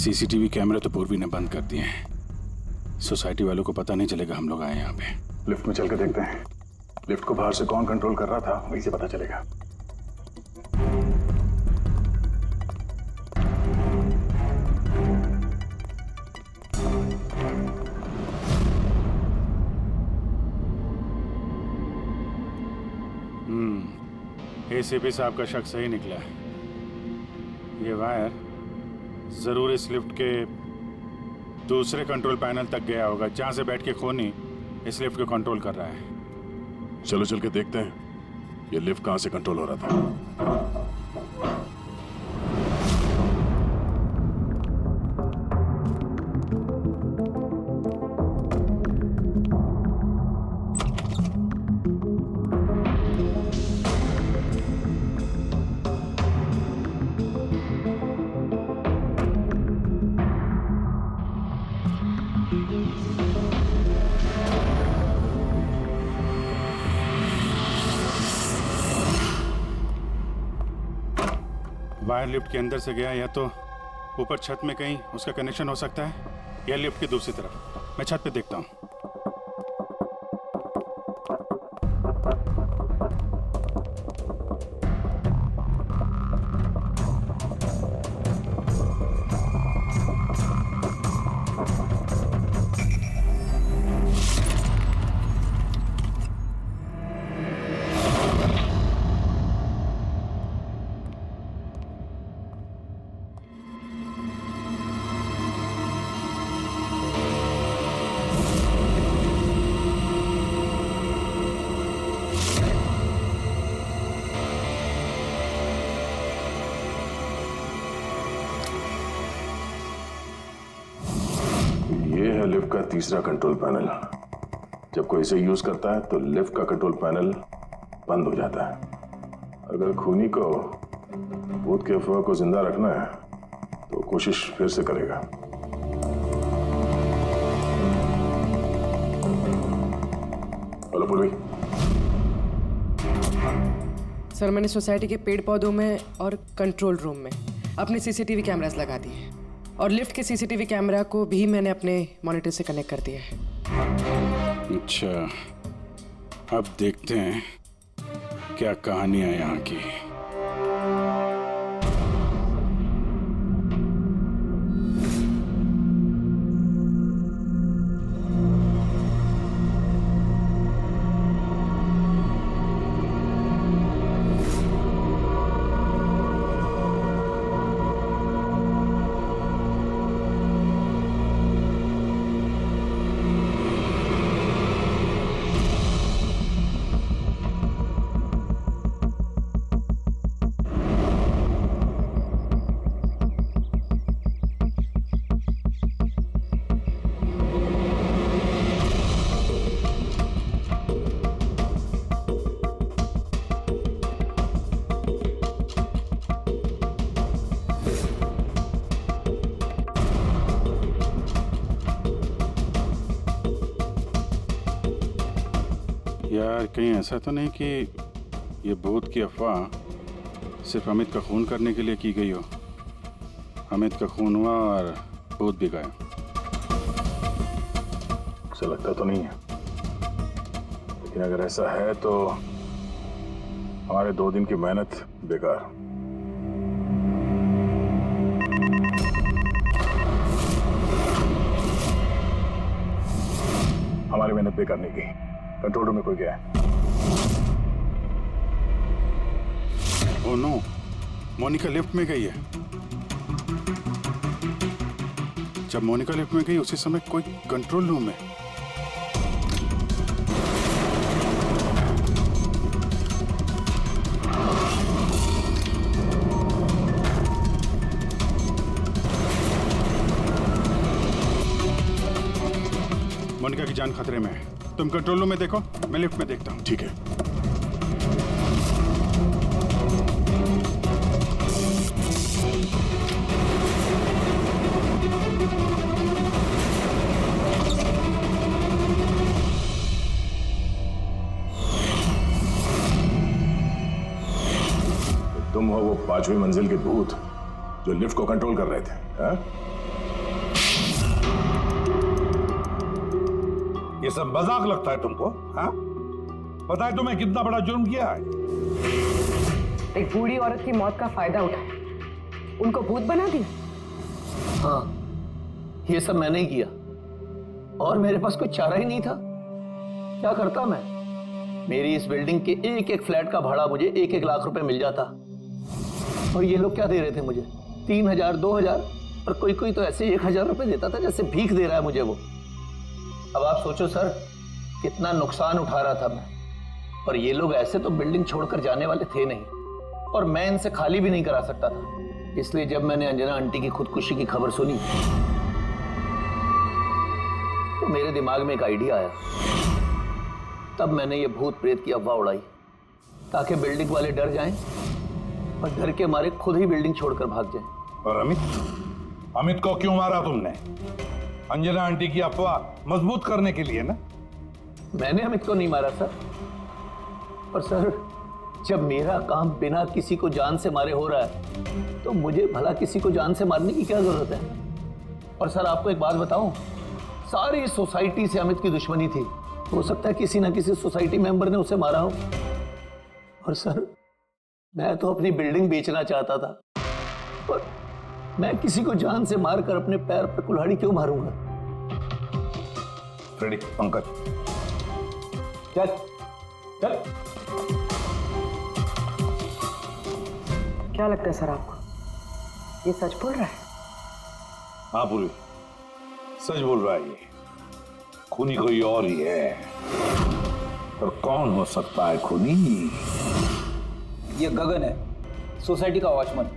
CCTV कैमरे तो पूर्वी ने बंद कर दिए हैं। सोसाइटी वालों को पता नहीं चलेगा हम लोग आए यहाँ पे। लिफ्ट में चल के देखते हैं। लिफ्ट को बाहर से कौन कंट्रोल कर रहा था वहीं से पता चलेगा। एसीपी साहब का शक सही निकला है। ये वायर जरूर इस लिफ्ट के दूसरे कंट्रोल पैनल तक गया होगा, जहां से बैठ के खूनी इस लिफ्ट को कंट्रोल कर रहा है। चलो चल के देखते हैं ये लिफ्ट कहां से कंट्रोल हो रहा था। वायर लिफ्ट के अंदर से गया, या तो ऊपर छत में कहीं उसका कनेक्शन हो सकता है, या लिफ्ट की दूसरी तरफ। मैं छत पे देखता हूँ। ये है लिफ्ट का तीसरा कंट्रोल पैनल। जब कोई इसे यूज करता है तो लिफ्ट का कंट्रोल पैनल बंद हो जाता है। अगर खूनी को भूत के अफवाह को जिंदा रखना है तो कोशिश फिर से करेगा। हेलो पूर्वी। सर, मैंने सोसाइटी के पेड़ पौधों में और कंट्रोल रूम में अपने सीसीटीवी कैमरास लगा दिए हैं, और लिफ्ट के सीसीटीवी कैमरा को भी मैंने अपने मॉनिटर से कनेक्ट कर दिया है। अच्छा, अब देखते हैं क्या कहानी है यहाँ की। यार, कहीं ऐसा तो नहीं कि ये भूत की अफवाह सिर्फ अमित का खून करने के लिए की गई हो। अमित का खून हुआ और भूत भी गया। ऐसा लगता तो नहीं है, लेकिन अगर ऐसा है तो हमारे 2 दिन की मेहनत बेकार। हमारी मेहनत बेकार नहीं की। कंट्रोल रूम में कोई गया है। ओह नो, मोनिका लिफ्ट में गई है। जब मोनिका लिफ्ट में गई उसी समय कोई कंट्रोल रूम में। मोनिका की जान खतरे में है। तुम कंट्रोल रूम में देखो, मैं लिफ्ट में देखता हूँ। ठीक है। तुम हो वो 5वीं मंजिल के भूत जो लिफ्ट को कंट्रोल कर रहे थे, हाँ? ये सब मजाक लगता है तुमको? हाँ, पता है तुम्हें कितना बड़ा जुर्म किया है? एक बूढ़ी औरत की मौत का फायदा उठाया, उनको भूत बना दिया। हाँ, ये सब मैंने ही किया और मेरे पास कोई चारा ही नहीं था। क्या करता मैं? मेरी इस बिल्डिंग के एक एक फ्लैट का भाड़ा मुझे 1-1 लाख रुपए मिल जाता और ये लोग क्या दे रहे थे मुझे? 3,000, 2,000 और कोई कोई तो ऐसे 1,000 रुपए देता था जैसे भीख दे रहा है मुझे वो। अब आप सोचो सर, कितना नुकसान उठा रहा था मैं। और ये लोग ऐसे तो बिल्डिंग छोड़कर जाने वाले थे नहीं और मैं इनसे खाली भी नहीं करा सकता था। इसलिए जब मैंने अंजना आंटी की खुदकुशी की खबर सुनी तो मेरे दिमाग में एक आइडिया आया। तब मैंने ये भूत प्रेत की अफवाह उड़ाई ताकि बिल्डिंग वाले डर जाएं और डर के मारे खुद ही बिल्डिंग छोड़कर भाग जाएं। और अमित को क्यों मारा तुमने? अंजना आंटी की अफवाह मजबूत करने के लिए ना? मैंने अमित को नहीं मारा सर। और सर, जब मेरा काम बिना किसी को जान से मारे हो रहा है तो मुझे भला किसी को जान से मारने की क्या जरूरत है? और सर आपको एक बात बताऊं, सारी सोसाइटी से अमित की दुश्मनी थी। हो सकता है किसी ना किसी सोसाइटी मेंबर ने उसे मारा हो। और सर, मैं तो अपनी बिल्डिंग बेचना चाहता था और मैं किसी को जान से मारकर अपने पैर पर कुल्हाड़ी क्यों मारूंगा? फ्रेडी, पंकज, चल चल। क्या लगता है सर आपको, ये सच बोल रहा है? हाँ पूर्वी, सच बोल रहा है। ये खूनी कोई और ही है। और कौन हो सकता है खूनी? ये गगन है, सोसाइटी का वॉचमैन।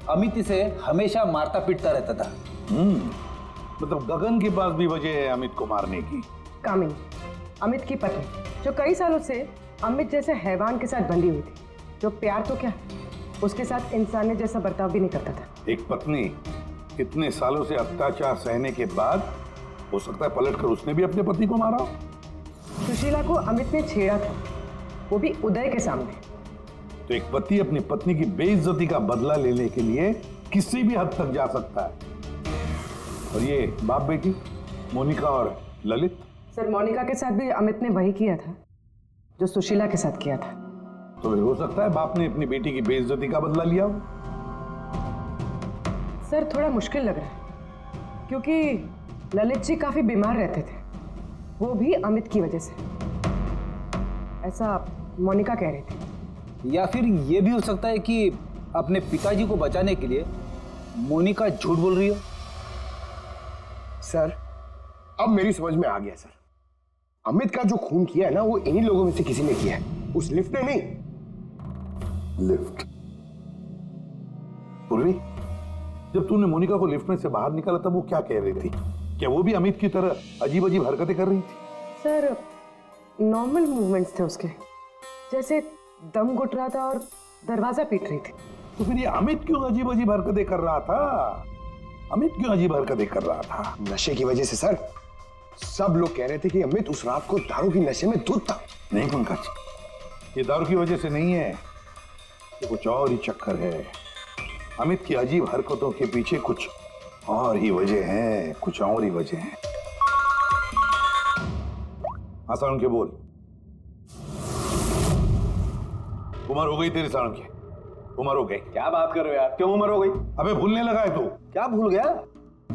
अमित इसे हमेशा मारता पीटता रहता था। मतलब गगन के पास भी वजह है अमित को मारने की। कामिनी, अमित की पत्नी, जो कई सालों से अमित जैसे हैवान के साथ बंधी हुई थी, जो प्यार तो क्या उसके साथ इंसानियत जैसा बर्ताव भी नहीं करता था। एक पत्नी इतने सालों से अत्याचार सहने के बाद हो सकता है पलटकर उसने भी अपने पति को मारा हो। सुशीला को अमित ने छेड़ा था, वो भी उदय के सामने। तो एक पति अपनी पत्नी की बेइज्जती का बदला लेने के लिए किसी भी हद तक जा सकता है। और ये बाप बेटी मोनिका और ललित? सर, मोनिका के साथ भी अमित ने वही किया था जो सुशीला के साथ किया था। तो फिर हो सकता है बाप ने अपनी बेटी की बेइज्जती का बदला लिया हो। सर, थोड़ा मुश्किल लग रहा है क्योंकि ललित जी काफी बीमार रहते थे, वो भी अमित की वजह से, ऐसा मोनिका कह रही थी। या फिर ये भी हो सकता है कि अपने पिताजी को बचाने के लिए मोनिका झूठ बोल रही हो। सर, अब मेरी समझ में आ गया सर। अमित का जो खून किया है ना, वो इन्हीं लोगों में से किसी ने किया है, उस लिफ्ट ने नहीं। लिफ्ट? पूर्वी, जब तूने मोनिका को लिफ्ट में से बाहर निकाला तब वो क्या कह रही थी? क्या वो भी अमित की तरह अजीब अजीब हरकतें कर रही थी? सर, नॉर्मल मूवमेंट्स थे उसके, जैसे दम घुट रहा था और दरवाजा पीट रही थी। तो फिर ये अमित क्यों अजीब अजीब हरकतें कर रहा था? अमित क्यों अजीब हरकतें कर रहा था? नशे की वजह से सर। सब लोग कह रहे थे कि अमित उस रात को दारू की नशे में धुत था। नहीं पंकज, ये दारू की वजह से नहीं है, ये कुछ और ही चक्कर है। अमित की अजीब हरकतों के पीछे कुछ और ही वजह है, कुछ और ही वजह है। आसान के बोल। उम्र हो गई तेरी सालों की, उम्र हो गई। क्या बात कर रहे हो यार, क्यों उम्र हो गई? अबे भूलने लगा है तू? क्या भूल गया?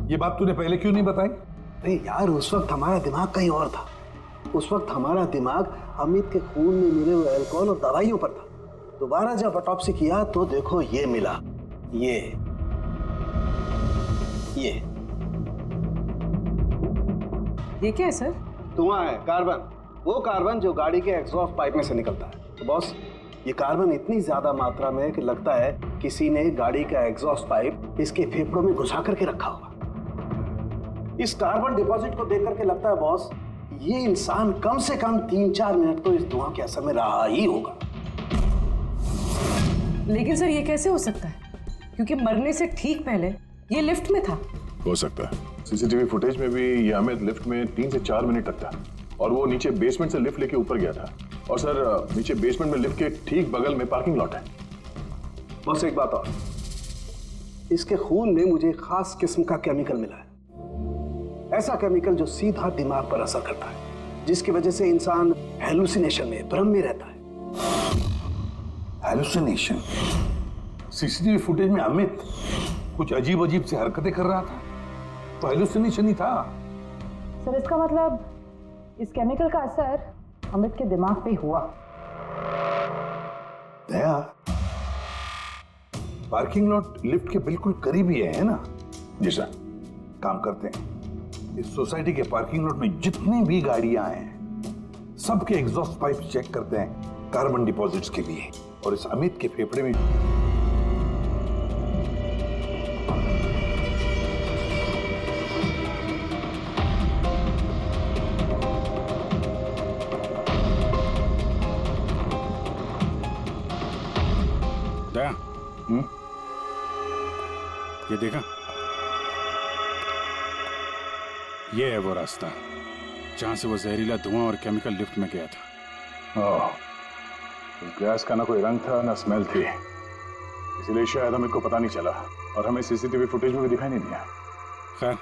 ये बात तूने पहले क्यों नहीं बताई? अरे यार, उस वक्त हमारा दिमाग कहीं और था। उस वक्त हमारा दिमाग अमित के खून में मिले हुए अल्कोहल और दवाइयों पर था। दोबारा जब ऑटोप्सी किया तो देखो ये मिला, ये क्या है सर? धुआं है, कार्बन। वो कार्बन जो गाड़ी के एग्जॉस्ट पाइप में से निकलता है। तो बॉस, ये कार्बन इतनी ज्यादा मात्रा में कि लगता है किसी ने गाड़ी का एग्जॉस्ट पाइप इसके फेफड़ों में घुसा करके रखा होगा। इस कार्बन डिपॉजिट को देख करके लगता है बॉस, ये इंसान कम से कम 3-4 मिनट तो इस धुआं के असर में रहा ही होगा। लेकिन सर, ये कैसे हो सकता है? क्योंकि मरने से ठीक पहले ये लिफ्ट में था। हो सकता है। सीसीटीवी फुटेज में भी ये अमित लिफ्ट में 3 से 4 मिनट तक था और वो नीचे बेसमेंट से लिफ्ट लेके ऊपर गया था। और सर, नीचे बेसमेंट में लिफ्ट के ठीक बगल में पार्किंग लॉट है। बस एक बात और, इसके खून में मुझे एक खास किस्म का केमिकल मिला है। ऐसा केमिकल जो सीधा दिमाग पर असर करता है। जिसकी वजह से इंसान हेलुसिनेशन में, भ्रम में रहता है। हेलुसिनेशन? सीसीटीवी फुटेज में अमित कुछ अजीब अजीब सी हरकतें कर रहा था, तो हेलुसिनेशन ही था। सर इसका मतलब इस केमिकल का असर अमित के दिमाग पे हुआ। दया, पार्किंग लॉट लिफ्ट के बिल्कुल करीब ही है ना? जी सर। काम करते हैं, इस सोसाइटी के पार्किंग लॉट में जितनी भी गाड़ियां हैं सबके एग्जॉस्ट पाइप चेक करते हैं कार्बन डिपॉजिट्स के लिए, और इस अमित के फेफड़े में दया, ये देखा, ये है वो रास्ता जहां से वो जहरीला धुआं और केमिकल लिफ्ट में गया था। ओह, उस गैस का ना कोई रंग था ना स्मेल थी, इसलिए शायद हमें को पता नहीं चला और हमें सीसीटीवी फुटेज में भी दिखाई नहीं दिया। खैर,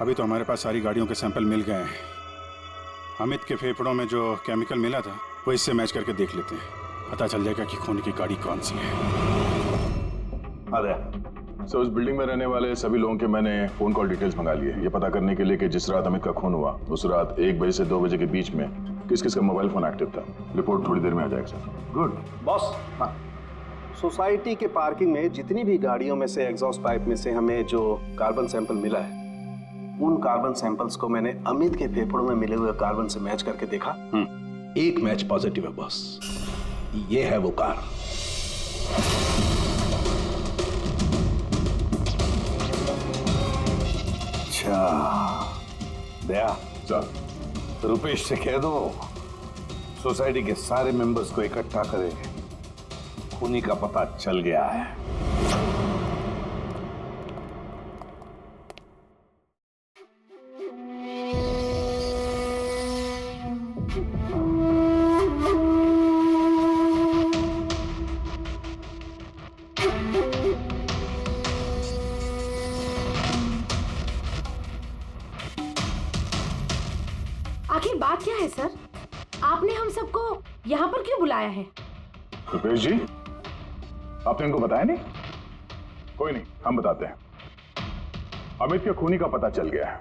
अभी तो हमारे पास सारी गाड़ियों के सैंपल मिल गए हैं। अमित के फेफड़ों में जो केमिकल मिला था वो इससे मैच करके देख लेते हैं, पता चल जाएगा कि खून की गाड़ी कौन सी है। अरे सर, उस बिल्डिंग में रहने वाले सभी लोगों के मैंने फोन कॉल डिटेल्स मंगा लिए, ये पता करने के लिए कि जिस रात अमित का खून हुआ उस रात 1 बजे से 2 बजे के बीच में किस किस का मोबाइल फोन एक्टिव था। रिपोर्ट थोड़ी देर में आ जाएगा सर। गुड बॉस, हाँ, सोसाइटी के पार्किंग में जितनी भी गाड़ियों में से एग्जॉस्ट पाइप में से हमें जो कार्बन सैंपल मिला है, उन कार्बन सैंपल्स को मैंने अमित के फेफड़ों में मिले हुए कार्बन से मैच करके देखा। एक मैच पॉजिटिव है बॉस, ये है वो कार। अच्छा दया, सर रुपेश से कह दो सोसाइटी के सारे मेंबर्स को इकट्ठा करें, खूनी का पता चल गया है। आखिर बात क्या है सर? आपने हम सबको यहाँ पर क्यों बुलाया है? रुपेश जी, आपने इनको बताया नहीं? कोई नहीं, हम बताते हैं। अमित के खूनी का पता चल गया है।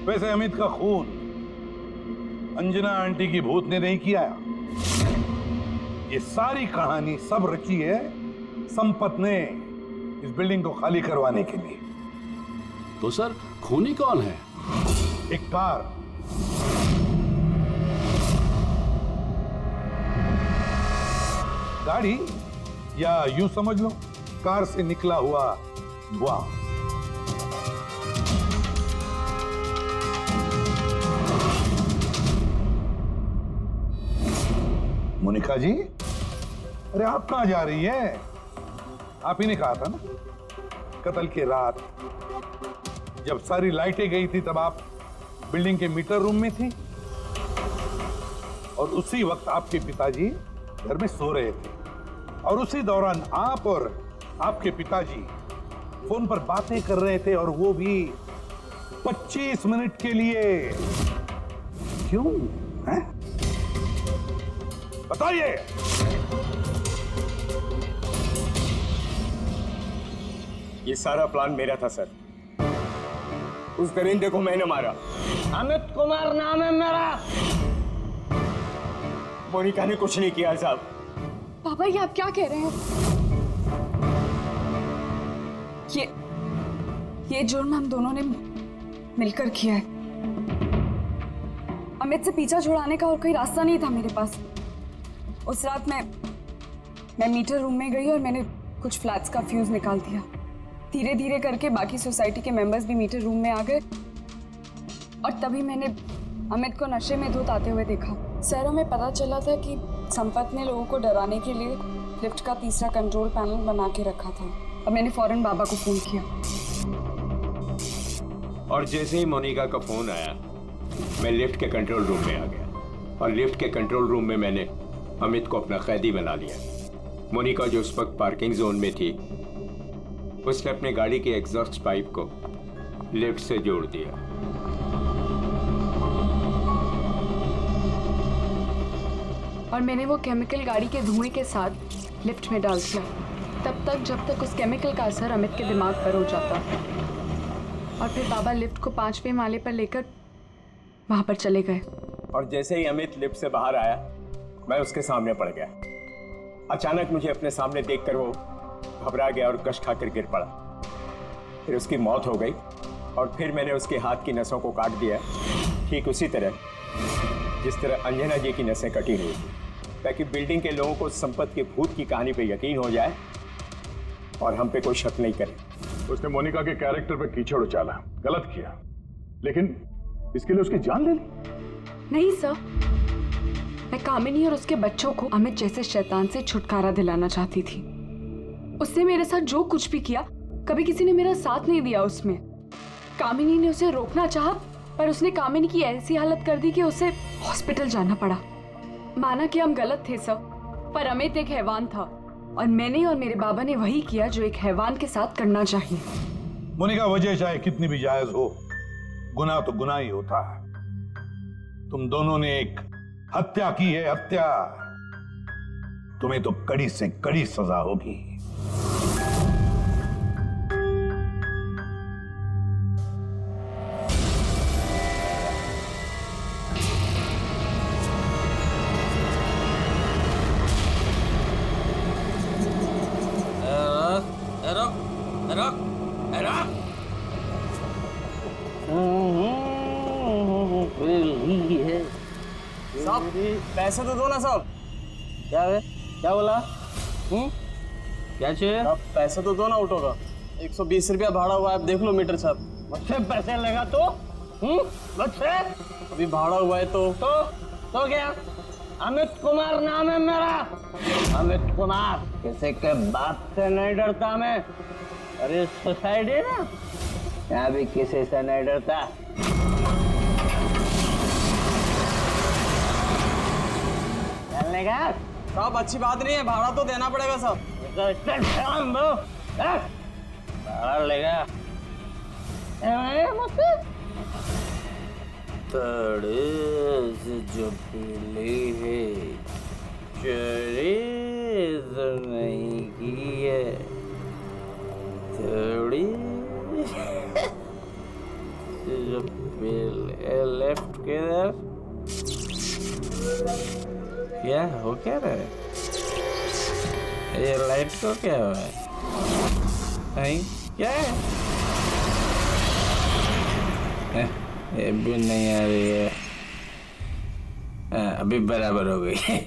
वैसे अमित का खून अंजना आंटी की भूत ने नहीं किया। ये सारी कहानी सब रची है संपत ने इस बिल्डिंग को खाली करवाने के लिए। तो सर खूनी कौन है? एक कार, गाड़ी, या यूं समझ लो कार से निकला हुआ धुआं। मोनिका जी, अरे आप कहां जा रही है? आप ही ने कहा था ना कत्ल के रात जब सारी लाइटें गई थी तब आप बिल्डिंग के मीटर रूम में थी, और उसी वक्त आपके पिताजी घर में सो रहे थे, और उसी दौरान आप और आपके पिताजी फोन पर बातें कर रहे थे, और वो भी 25 मिनट के लिए। क्यों है? बताइए। ये सारा प्लान मेरा था सर। उस दरिंदे को मैंने मारा। अमित कुमार नाम है मेरा। मोनिका ने कुछ नहीं किया साहब। पापा ये आप क्या कह रहे हैं? ये जुर्म हम दोनों ने मिलकर किया है। अमित से पीछा छुड़ाने का और कोई रास्ता नहीं था मेरे पास। उस रात मैं मीटर रूम में गई और मैंने कुछ फ्लैट्स का फ्यूज निकाल दिया। धीरे धीरे करके बाकी सोसाइटी के मेंबर्स भी मीटर रूम में आ गए, और तभी मैंने अमित को नशे में धुत आते हुए देखा। सर हमें पता चला था कि संपत ने लोगों को डराने के लिए लिफ्ट का तीसरा कंट्रोल पैनल बना के रखा था, और मैंने फौरन बाबा को फोन किया। और जैसे ही मोनिका का फोन आया मैं लिफ्ट के कंट्रोल रूम में आ गया, और लिफ्ट के कंट्रोल रूम में मैंने अमित को अपना कैदी बना लिया। मोनिका जो उस वक्त पार्किंग जोन में थी उसने अपनी गाड़ी के एग्जॉस्ट पाइप को लिफ्ट से जोड़ दिया। और मैंने वो केमिकल गाड़ी के धुएं के साथ लिफ्ट में डाल दिया, तब तक जब तक उस केमिकल का असर अमित के दिमाग पर हो जाता। और फिर बाबा लिफ्ट को 5वें माले पर लेकर वहां पर चले गए। और जैसे ही अमित लिफ्ट से बाहर आया, मैं उसके सामने पड़ गया। अचानक मुझे अपने सामने देखकर वो घबरा गया और कश खाकर गिर पड़ा। फिर उसकी मौत हो गई और फिर मैंने उसके हाथ की नसों को काट दिया, ठीक उसी तरह जिस तरह अंजना जी की नसें कटी हुई थी, ताकि बिल्डिंग के लोगों को संपत के भूत की कहानी पे यकीन हो जाए और हम पे कोई शक नहीं करे। उसने मोनिका के कैरेक्टर पे कीचड़ उछाला, गलत किया, लेकिन इसके लिए उसकी जान ले ली। नहीं सर, मैं कामिनी और उसके बच्चों को अमित जैसे शैतान से छुटकारा दिलाना चाहती थी। उसने मेरे साथ जो कुछ भी किया, कभी किसी ने मेरा साथ नहीं दिया उसमें। कामिनी ने उसे रोकना चाहा, पर उसने कामिनी की ऐसी हालत कर दी कि उसे हॉस्पिटल जाना पड़ा। माना कि हम गलत थे सर, पर अमित एक हैवान था और मैंने और मेरे बाबा ने वही किया जो एक हैवान के साथ करना चाहिए। मोनिका, वजह चाहे कितनी भी जायज हो, गुनाह तो गुनाह ही होता है। तुम दोनों ने एक हत्या की है, हत्या। तुम्हें तो कड़ी से कड़ी सजा होगी। साहब पैसे तो दो ना साहब। क्या है, क्या बोला? क्या चाहिए? आप पैसे तो दो ना ऑटो का। 120 रुपया भाड़ा हुआ है, आप देख लो मीटर साहब। मुझसे पैसे लगा तो? मुझसे? अभी भाड़ा हुआ है तो क्या? अमित कुमार नाम है मेरा, अमित कुमार। किसी के बाप से नहीं डरता मैं। अरे सोसाइटी ना, यहाँ भी किसी से नहीं डरता। चलने का साहब अच्छी बात नहीं है, भाड़ा तो देना पड़ेगा साहब। भाड़ा लेगा मुझसे? जो पीली है, चोरी तो नहीं की है, थोड़ी जो पीले लेफ्ट के तरफ। क्या हो क्या रहा है? ये लाइट को क्या हुआ है? नहीं क्या है? ये भी नहीं आ रही है। अभी बराबर हो गई है?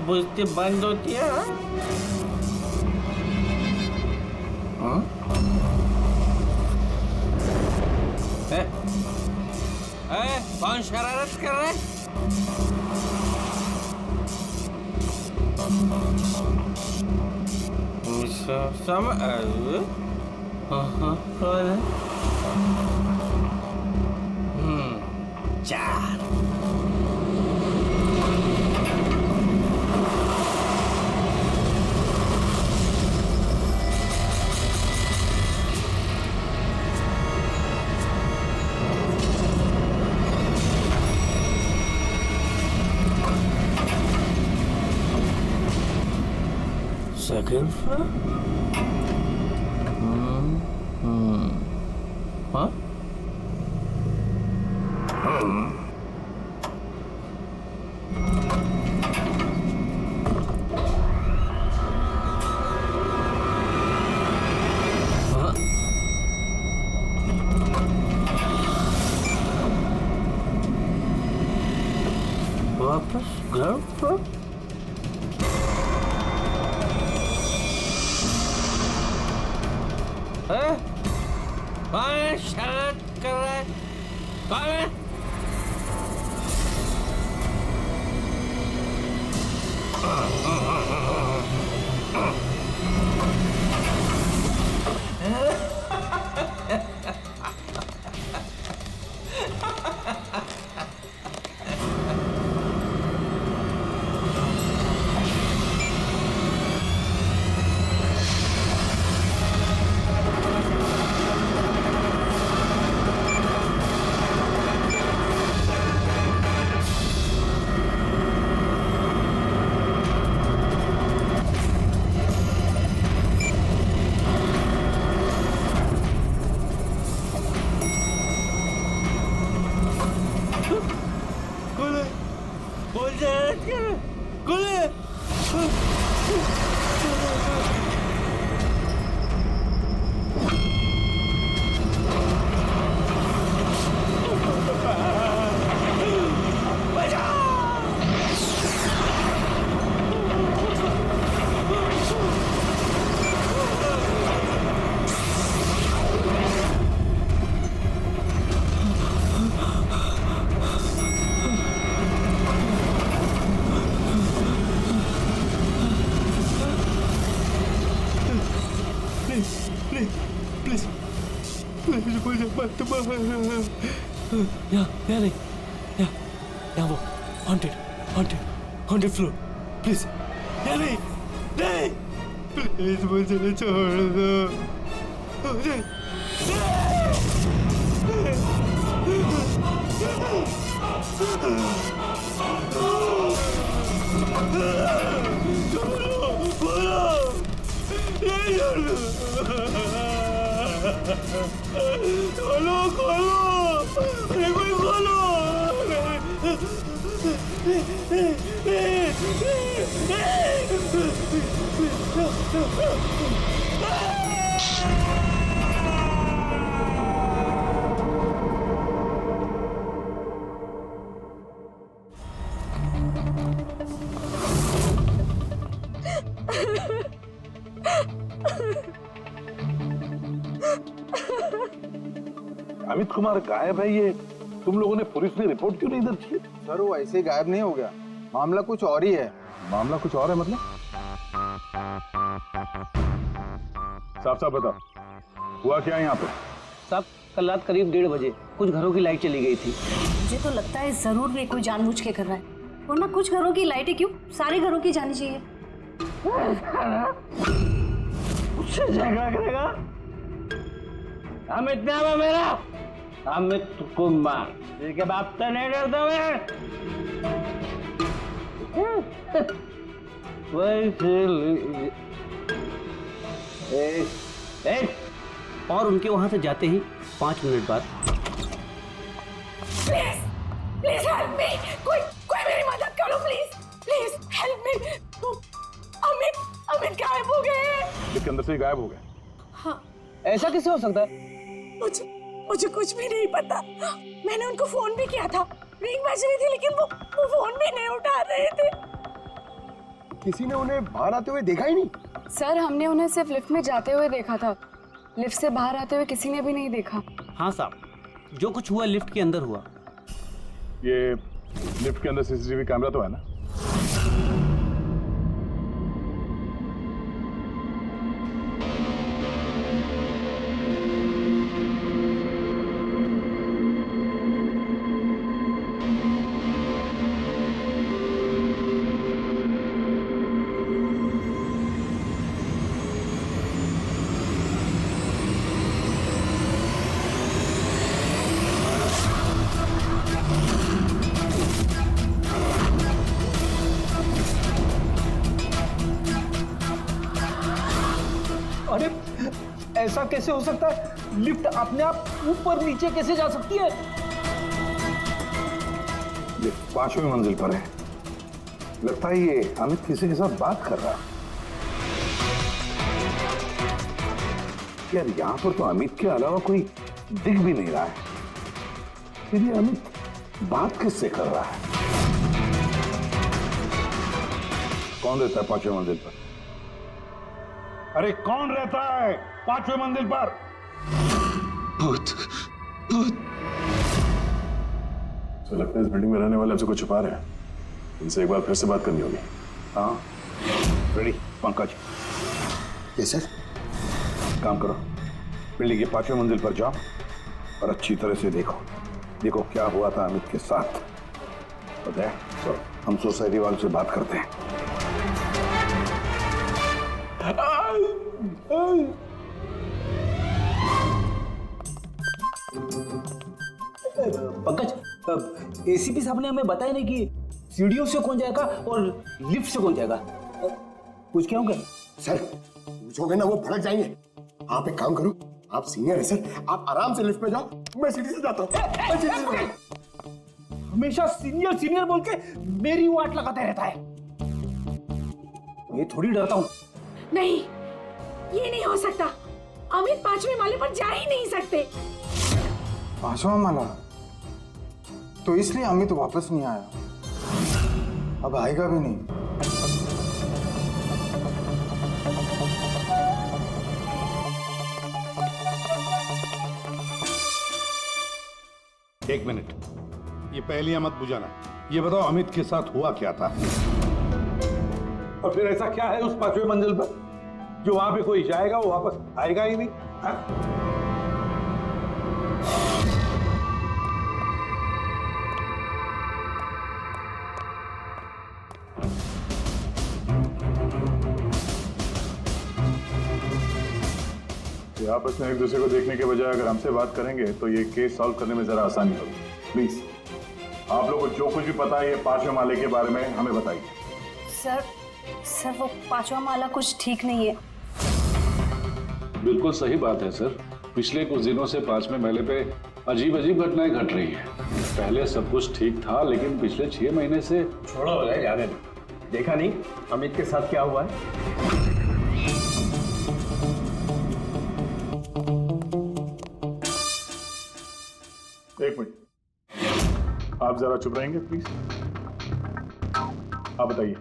बुझती बंद होती है। हाँ? कौन शरारत कर रहा है? चार। Second floor? Huh? वापस घर पर। कौन है शरारत कर रहा है? कौन है? यहाँ नहीं, यहाँ वो हॉन्टेड फ्लोर, प्लीज यहाँ नहीं, प्लीज मुझे छोड़ दो, खोलो, अरे कोई खोलो। अमित कुमार गायब है, ये तुम लोगों ने पुलिस में रिपोर्ट क्यों नहीं दर्ज की? सर वो ऐसे गायब नहीं हो गया, मामला कुछ और ही है। मामला कुछ और है मतलब? साफ साफ बताओ, हुआ क्या यहाँ पे? साहब कल रात करीब 1:30 बजे कुछ घरों की लाइट चली गई थी। मुझे तो लगता है जरूर भी कोई जानबूझ के कर रहा है, वरना कुछ घरों की लाइटें क्यों, सारे घरों की जानी चाहिए। उससे झगड़ा करेगा? अमित नाम है मेरा, अमित कुमार, जिसके बाप से नहीं डरता मैं। और उनके वहां से जाते ही 5 मिनट बाद प्लीज हेल्प मी, कोई मेरी मदद करो प्लीज हेल्प मी। अमित गायब हो गए। इसके अंदर से ही गायब हो गए? हाँ। ऐसा कैसे हो सकता है? मुझे कुछ भी नहीं पता। मैंने उनको फोन भी किया था, रिंग बज रही थी, लेकिन वो फोन भी नहीं उठा रहे थे। किसी ने उन्हें बाहर आते हुए देखा ही नहीं? सर हमने उन्हें सिर्फ लिफ्ट में जाते हुए देखा था, लिफ्ट से बाहर आते हुए किसी ने भी नहीं देखा। हाँ साहब, जो कुछ हुआ लिफ्ट के अंदर हुआ। ये लिफ्ट के अंदर सीसीटीवी कैमरा तो है ना? अरे ऐसा कैसे हो सकता है? लिफ्ट अपने आप ऊपर नीचे कैसे जा सकती है? लिफ्ट 5वीं मंजिल पर है। लगता है ये अमित किसी के साथ बात कर रहा है। यार यहाँ पर तो अमित के अलावा कोई दिख भी नहीं रहा है। फिर ये अमित बात किससे कर रहा है? कौन रहता है 5वें मंजिल पर? अरे कौन रहता है 5वें मंजिल पर? भूत। भूत। तो लगता है इस बिल्डिंग में रहने वाले हमसे कुछ छुपा रहे हैं। इनसे एक बार फिर से बात करनी होगी। हाँ रेडी। पंकज। Yes sir. काम करो, बिल्डिंग के 5वें मंजिल पर जाओ और अच्छी तरह से देखो क्या हुआ था अमित के साथ। पता है, तो हम सोसाइटी वालों से बात करते हैं। पंकज, एसीपी साहब ने हमें बताया नहीं कि सीढ़ियों से कौन जाएगा और लिफ्ट से कौन जाएगा। कुछ क्या होगा सर? पूछोगे ना वो भड़क जाएंगे। आप एक काम करो, आप सीनियर है सर, आप आराम से लिफ्ट में जाओ, मैं सीढ़ी से जाता हूँ। हमेशा सीनियर सीनियर बोल के मेरी वाट लगाते रहता है। ये थोड़ी डरता हूँ। नहीं, ये नहीं हो सकता। अमित 5वें माले पर जा ही नहीं सकते। 5वां माला? तो इसलिए अमित वापस नहीं आया, अब आएगा भी नहीं। एक मिनट, ये पहेलियां मत बुझाना। ये बताओ अमित के साथ हुआ क्या था? और फिर ऐसा क्या है उस 5वें मंजिल पर जो वहां पे कोई जाएगा वो वापस आएगा ही नहीं? हाँ? ये आपस में एक दूसरे को देखने के बजाय अगर हमसे बात करेंगे तो ये केस सॉल्व करने में जरा आसानी होगी। प्लीज आप लोगों को जो कुछ भी पता है ये 5वें माले के बारे में हमें बताइए। सर वो 5वां माला कुछ ठीक नहीं है। बिल्कुल सही बात है सर। पिछले कुछ दिनों से 5वें माले पे अजीब अजीब घटनाएं घट रही हैं। पहले सब कुछ ठीक था लेकिन पिछले 6 महीने से। छोड़ो हो जाए, जाने दो। देखा नहीं अमित के साथ क्या हुआ है? एक मिनट, आप जरा चुप रहेंगे प्लीज। आप बताइए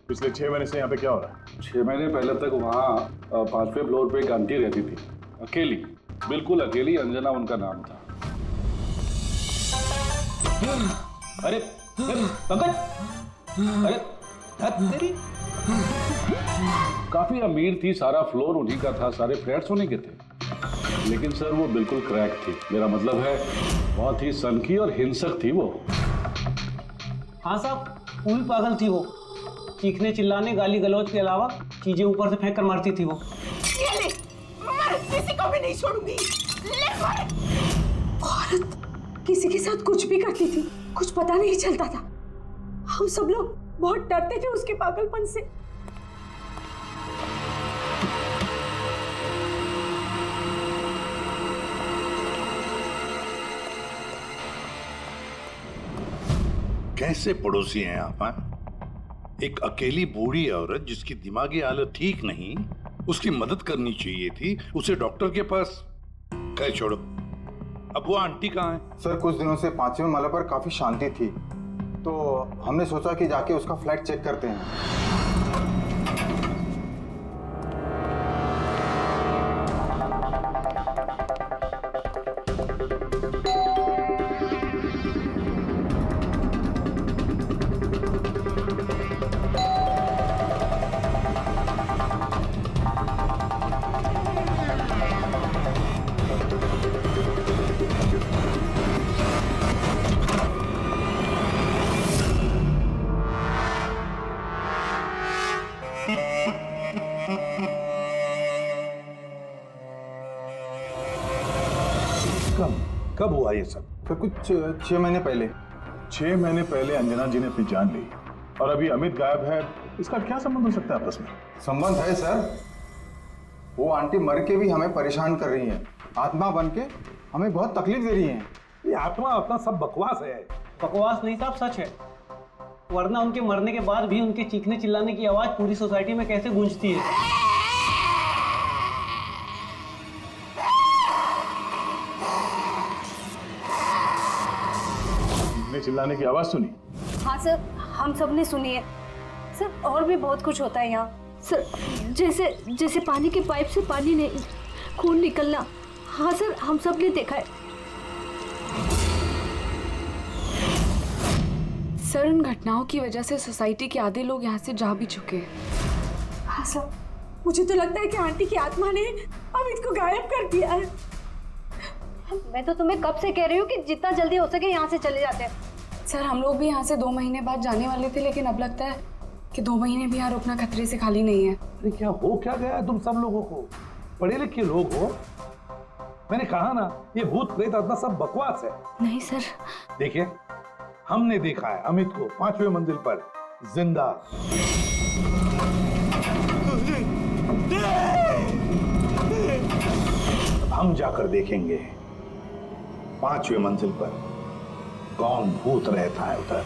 पिछले 6 महीने से यहाँ पे क्या हो रहा है? 6 महीने पहले तक वहाँ 5वें फ्लोर पे एक आंटी रहती थी, अकेली, बिल्कुल अकेली। अंजना उनका नाम था। अरे पंकज, अरे तेरी काफी अमीर थी, सारा फ्लोर उन्हीं का था, सारे फ्लैट्स उन्हीं के थे। लेकिन सर वो बिल्कुल क्रैक थी। मेरा मतलब है बहुत ही सनकी और हिंसक थी वो। हाँ साहब, पूरी पागल थी वो। चीखने चिल्लाने गाली गलौज के अलावा चीजें ऊपर से फेंक कर मारती थी वो। ये ले, मैं किसी को भी नहीं छोड़ूंगी। औरत किसी के साथ कुछ भी करती थी, कुछ पता नहीं चलता था। हम सब लोग बहुत डरते थे उसके पागलपन से। कैसे पड़ोसी हैं आप? हाँ? एक अकेली बूढ़ी औरत जिसकी दिमागी हालत ठीक नहीं, उसकी मदद करनी चाहिए थी, उसे डॉक्टर के पास। कह छोड़ो, अब वो आंटी कहाँ है? सर कुछ दिनों से 5वें माला पर काफी शांति थी, तो हमने सोचा कि जाके उसका फ्लैट चेक करते हैं। कब हुआ ये सब? फिर कुछ 6 महीने पहले। 6 महीने पहले अंजना जी ने अपनी जान ली और अभी अमित गायब है। इसका क्या संबंध हो सकता है आपस में? संबंध है सर। वो आंटी मर के भी हमें परेशान कर रही है, आत्मा बन के हमें बहुत तकलीफ दे रही है। ये आत्मा अपना सब बकवास है। बकवास नहीं साहब, सच है। वरना उनके मरने के बाद भी उनके चीखने चिल्लाने की आवाज पूरी सोसाइटी में कैसे गूंजती है। चिल्लाने की आवाज सुनी? हाँ सर, हम सब ने सुनी है। सर और भी बहुत कुछ होता है यहाँ सर, जैसे जैसे पानी के पाइप से पानी नहीं, खून निकलना। हाँ सर, हम सब ने देखा है। सर, उन घटनाओं की वजह से सोसाइटी के आधे लोग यहाँ से जा भी चुके हैं। हाँ सर, मुझे तो लगता है कि आंटी की आत्मा ने अमित को गायब कर दिया है। मैं तो तुम्हें कब से कह रही हूँ कि जितना जल्दी हो सके यहाँ से चले जाते हैं। सर, हम लोग भी यहाँ से 2 महीने बाद जाने वाले थे, लेकिन अब लगता है कि 2 महीने भी यहाँ रुकना खतरे से खाली नहीं है। अरे क्या हो क्या गया है तुम सब लोगों को? पढ़े लिखे लोग हो। मैंने कहा ना, ये भूत प्रेत आत्मा सब बकवास है। नहीं सर। देखिए, हमने देखा है अमित को 5वें मंजिल पर जिंदा। हम जाकर देखेंगे 5वें मंजिल पर कौन भूत रहता है उधर।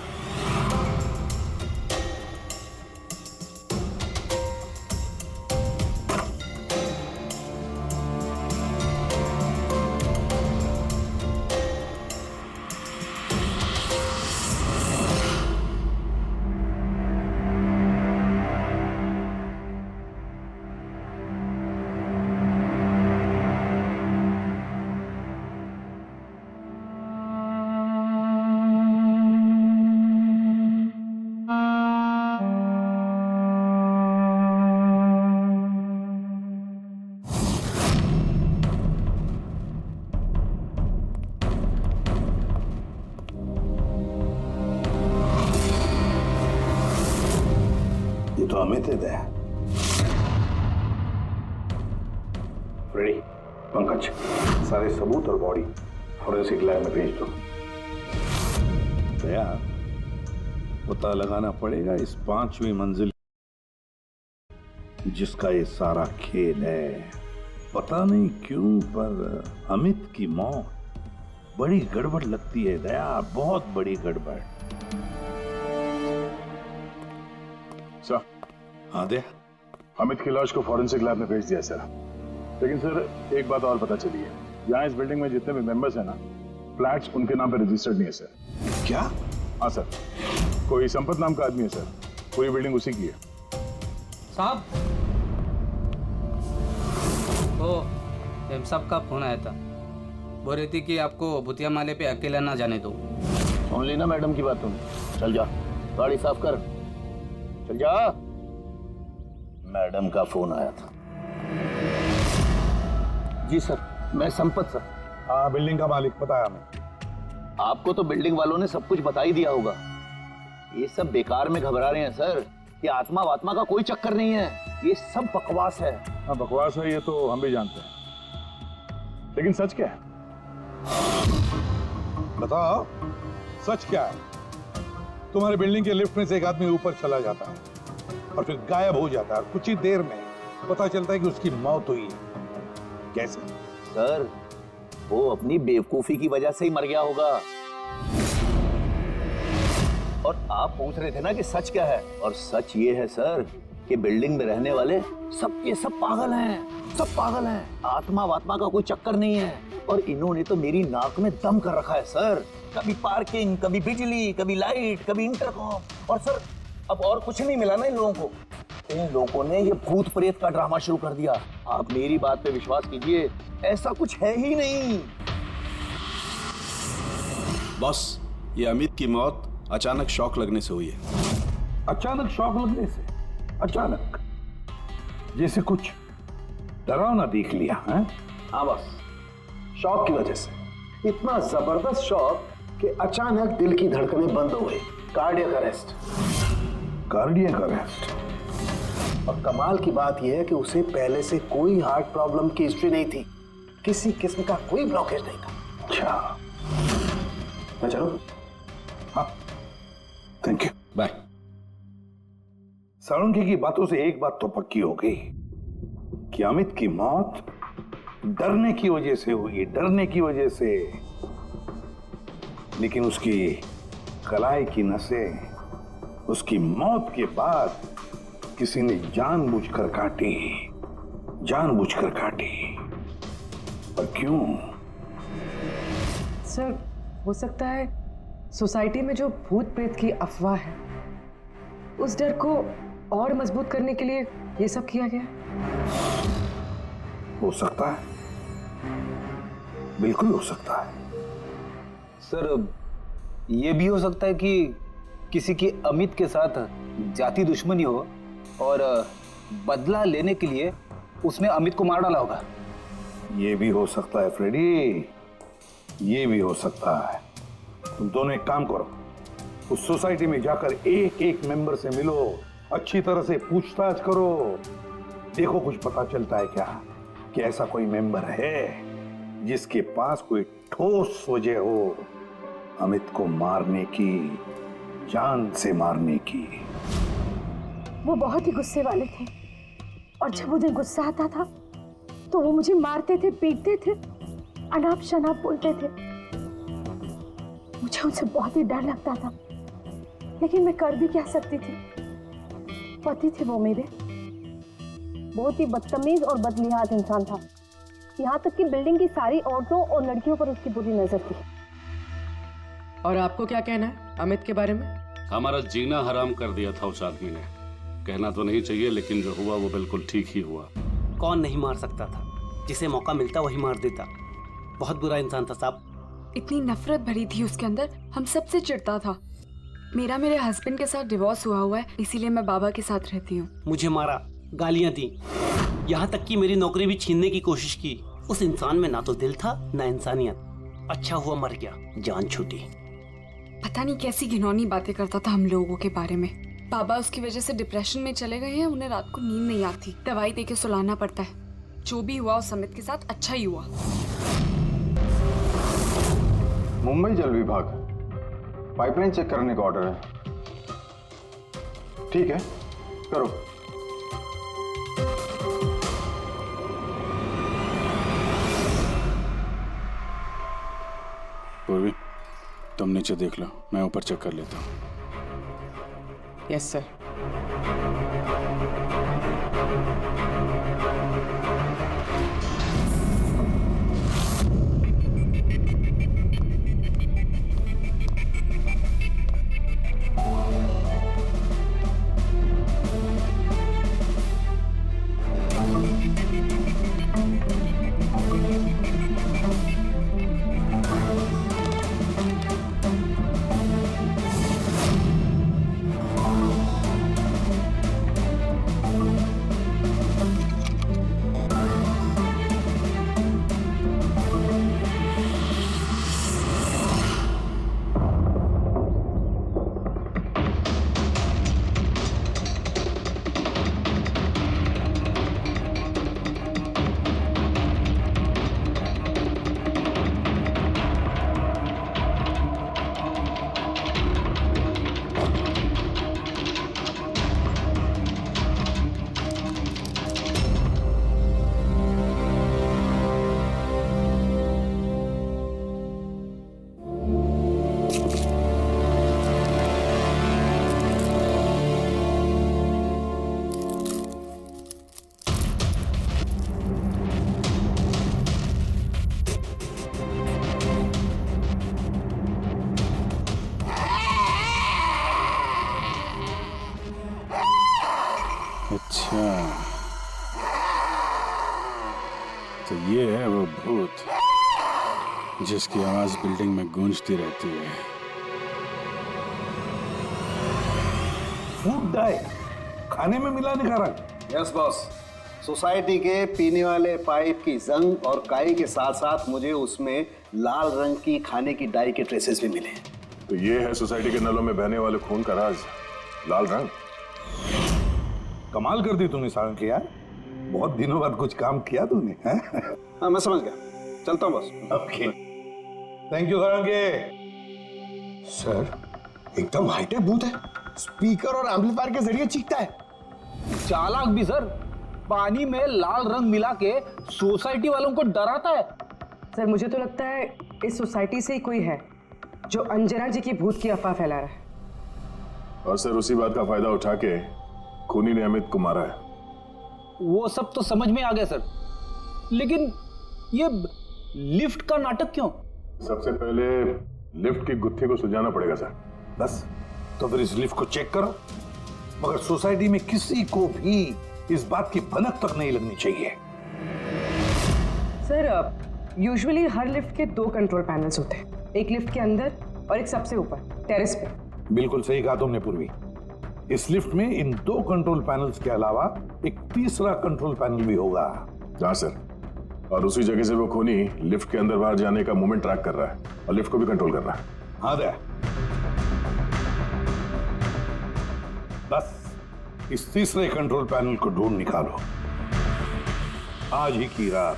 तो अमित है। रेडी पंकज, सारे सबूत और बॉडी फॉरेंसिक लैब में भेज दो। दया, पता लगाना पड़ेगा इस 5वीं मंजिल जिसका ये सारा खेल है। पता नहीं क्यों पर अमित की मौत बड़ी गड़बड़ लगती है दया, बहुत बड़ी गड़बड़। सर, हाँ दया, अमित की लाश को फॉरेंसिक लैब में भेज दिया सर। लेकिन सर, एक बात और पता चली है, यहाँ इस बिल्डिंग में जितने भी मेंबर्स हैं ना, फ्लैट्स उनके नाम पे रजिस्टर्ड नहीं है सर। क्या? हाँ सर, कोई संपत नाम का आदमी है सर, पूरी बिल्डिंग उसी की है। साहब, वो एम साहब का फोन आया था, बोल रही थी कि आपको भूतिया माले पे अकेला ना जाने दो। सुन ली ना मैडम की बात तुम? चल जा, गाड़ी साफ कर, चल जा। मैडम का फोन आया था। जी सर, मैं संपत सर। हाँ, बिल्डिंग का मालिक बताया हमें। आपको तो बिल्डिंग वालों ने सब कुछ बता ही दिया होगा। ये सब बेकार में घबरा रहे हैं सर। ये आत्मा वात्मा का कोई चक्कर नहीं है, ये सब बकवास है। हाँ, बकवास है ये तो हम भी जानते हैं, लेकिन सच क्या है? बताओ, सच क्या है? तुम्हारे बिल्डिंग के लिफ्ट में से एक आदमी ऊपर चला जाता है और फिर गायब हो जाता है। कुछ ही देर में पता चलता है कि उसकी मौत हुई है। कैसे? सर, वो अपनी बेवकूफी की वजह से ही मर गया होगा। और आप पूछ रहे थे ना कि सच क्या है, और सच ये है सर कि बिल्डिंग में रहने वाले सब के सब पागल हैं, सब पागल हैं। आत्मा वात्मा का कोई चक्कर नहीं है। और इन्होंने तो मेरी नाक में दम कर रखा है सर। कभी पार्किंग, कभी बिजली, कभी लाइट, कभी इंटरकॉम। और सर, अब और कुछ नहीं मिला ना इन लोगों को। इन लोगों ने ये भूत प्रेत का ड्रामा शुरू कर दिया। आप मेरी बात पे विश्वास कीजिए, ऐसा कुछ है ही नहीं। बॉस, ये अमित की मौत अचानक शॉक लगने से हुई है। अचानक शॉक लगने से? अचानक? जैसे कुछ डरावना देख लिया है? हाँ बस, शॉक की वजह से। इतना जबरदस्त शॉक कि अचानक दिल की धड़कनें बंद हो गई। Cardiac arrest. Cardiac arrest? और कमाल की बात यह है कि उसे पहले से कोई हार्ट प्रॉब्लम की हिस्ट्री नहीं थी, किसी किस्म का कोई ब्लॉकेज नहीं था। अच्छा, मैं चलूं? हाँ, थैंक यू, बाय। साळुंखे की बातों से एक बात तो पक्की हो गई कि अमित की मौत डरने की वजह से हुई, डरने की वजह से। लेकिन उसकी कलाई की नसें उसकी मौत के बाद किसी ने जानबूझकर काटी, जानबूझकर काटी। पर क्यों? सर, हो सकता है सोसाइटी में जो भूत प्रेत की अफवाह है उस डर को और मजबूत करने के लिए ये सब किया गया? हो सकता है, बिल्कुल हो सकता है। सर ये भी हो सकता है कि किसी की अमित के साथ जाति दुश्मनी हो और बदला लेने के लिए उसने अमित को मार डाला होगा। ये भी हो सकता है फ्रेडी, ये भी हो सकता है। तुम दोनों एक काम करो, उस सोसाइटी में जाकर एक एक मेंबर से मिलो, अच्छी तरह से पूछताछ करो, देखो कुछ पता चलता है क्या कि ऐसा कोई मेंबर है जिसके पास कोई ठोस वजह हो अमित को मारने की, जान से मारने की। वो बहुत ही गुस्से वाले थे और जब उन्हें गुस्सा आता था तो वो मुझे मारते थे, पीटते थे, अनाप शनाप बोलते थे। मुझे उनसे बहुत ही डर लगता था, लेकिन मैं कर भी क्या सकती थी। पति थे वो मेरे। बहुत ही बदतमीज और बदलिहाज इंसान था। यहाँ तक कि बिल्डिंग की सारी औरतों और लड़कियों पर उसकी बुरी नजर थी। और आपको क्या कहना है अमित के बारे में? हमारा जीना हराम कर दिया था उस आदमी ने। कहना तो नहीं चाहिए, लेकिन जो हुआ वो बिल्कुल ठीक ही हुआ। कौन नहीं मार सकता था? जिसे मौका मिलता वही मार देता। बहुत बुरा इंसान था साहब। इतनी नफरत भरी थी उसके अंदर, हम सबसे चिढ़ता था। मेरे हस्बैंड के साथ डिवोर्स हुआ है, इसीलिए मैं बाबा के साथ रहती हूँ। मुझे मारा, गालियां दी, यहाँ तक कि मेरी नौकरी भी छीनने की कोशिश की। उस इंसान में ना तो दिल था ना इंसानियत। अच्छा हुआ मर गया, जान छूटी। पता नहीं कैसी घिनौनी बातें करता था हम लोगों के बारे में। बाबा उसकी वजह से डिप्रेशन में चले गए हैं, उन्हें रात को नींद नहीं आती, दवाई देके सुलाना पड़ता है। जो भी हुआ उस अमित के साथ अच्छा ही हुआ। मुंबई जल विभाग, पाइपलाइन चेक करने का ऑर्डर है। ठीक है, करो। पूर्वी, तुम नीचे देख लो, मैं ऊपर चेक कर लेता हूँ। Yes sir. अच्छा, तो ये है वो भूत जिसकी आवाज बिल्डिंग में गूंजती रहती है। फूड डाई, खाने में मिलाने का रंग। यस बॉस, सोसाइटी के पीने वाले पाइप की जंग और काई के साथ साथ मुझे उसमें लाल रंग की खाने की डाई के ट्रेसेस भी मिले। तो ये है सोसाइटी के नलों में बहने वाले खून का राज, लाल रंग। कमाल कर दी तूने सारंग के यार, बहुत दिनों बाद कुछ काम किया तूने। हाँ मैं समझ गया, चलता हूँ बस। Okay, thank you Sarange. Sir एकदम हाईटेक बूथ है, स्पीकर और एम्पलीफायर के जरिए चीखता है। चालाक भी सर, पानी में लाल रंग मिला के सोसाइटी वालों को डराता है। सर मुझे तो लगता है इस सोसाइटी से ही कोई है जो अंजना जी की भूत की अफवाह फैला रहा है। और सर उसी बात का फायदा उठा के खूनी ने अमित को मारा है। वो सब तो समझ में आ गया सर, लेकिन ये लिफ्ट का नाटक क्यों? सबसे पहले लिफ्ट की गुत्थी को सुलझाना पड़ेगा सर। बस, तो फिर इस लिफ्ट को चेक करो। मगर सोसाइटी में किसी को भी इस बात की भनक तक नहीं लगनी चाहिए। सर यूजुअली हर लिफ्ट के 2 कंट्रोल पैनल्स होते हैं, एक लिफ्ट के अंदर और एक सबसे ऊपर टेरेस पे। बिल्कुल सही कहा तुमने पूर्वी। इस लिफ्ट में इन 2 कंट्रोल पैनल्स के अलावा एक तीसरा कंट्रोल पैनल भी होगा। हाँ सर, और उसी जगह से वो खूनी लिफ्ट के अंदर बाहर जाने का मूवमेंट ट्रैक कर रहा है और लिफ्ट को भी कंट्रोल कर रहा है। हाँ दे। बस इस तीसरे कंट्रोल पैनल को ढूंढ निकालो आज ही की रात।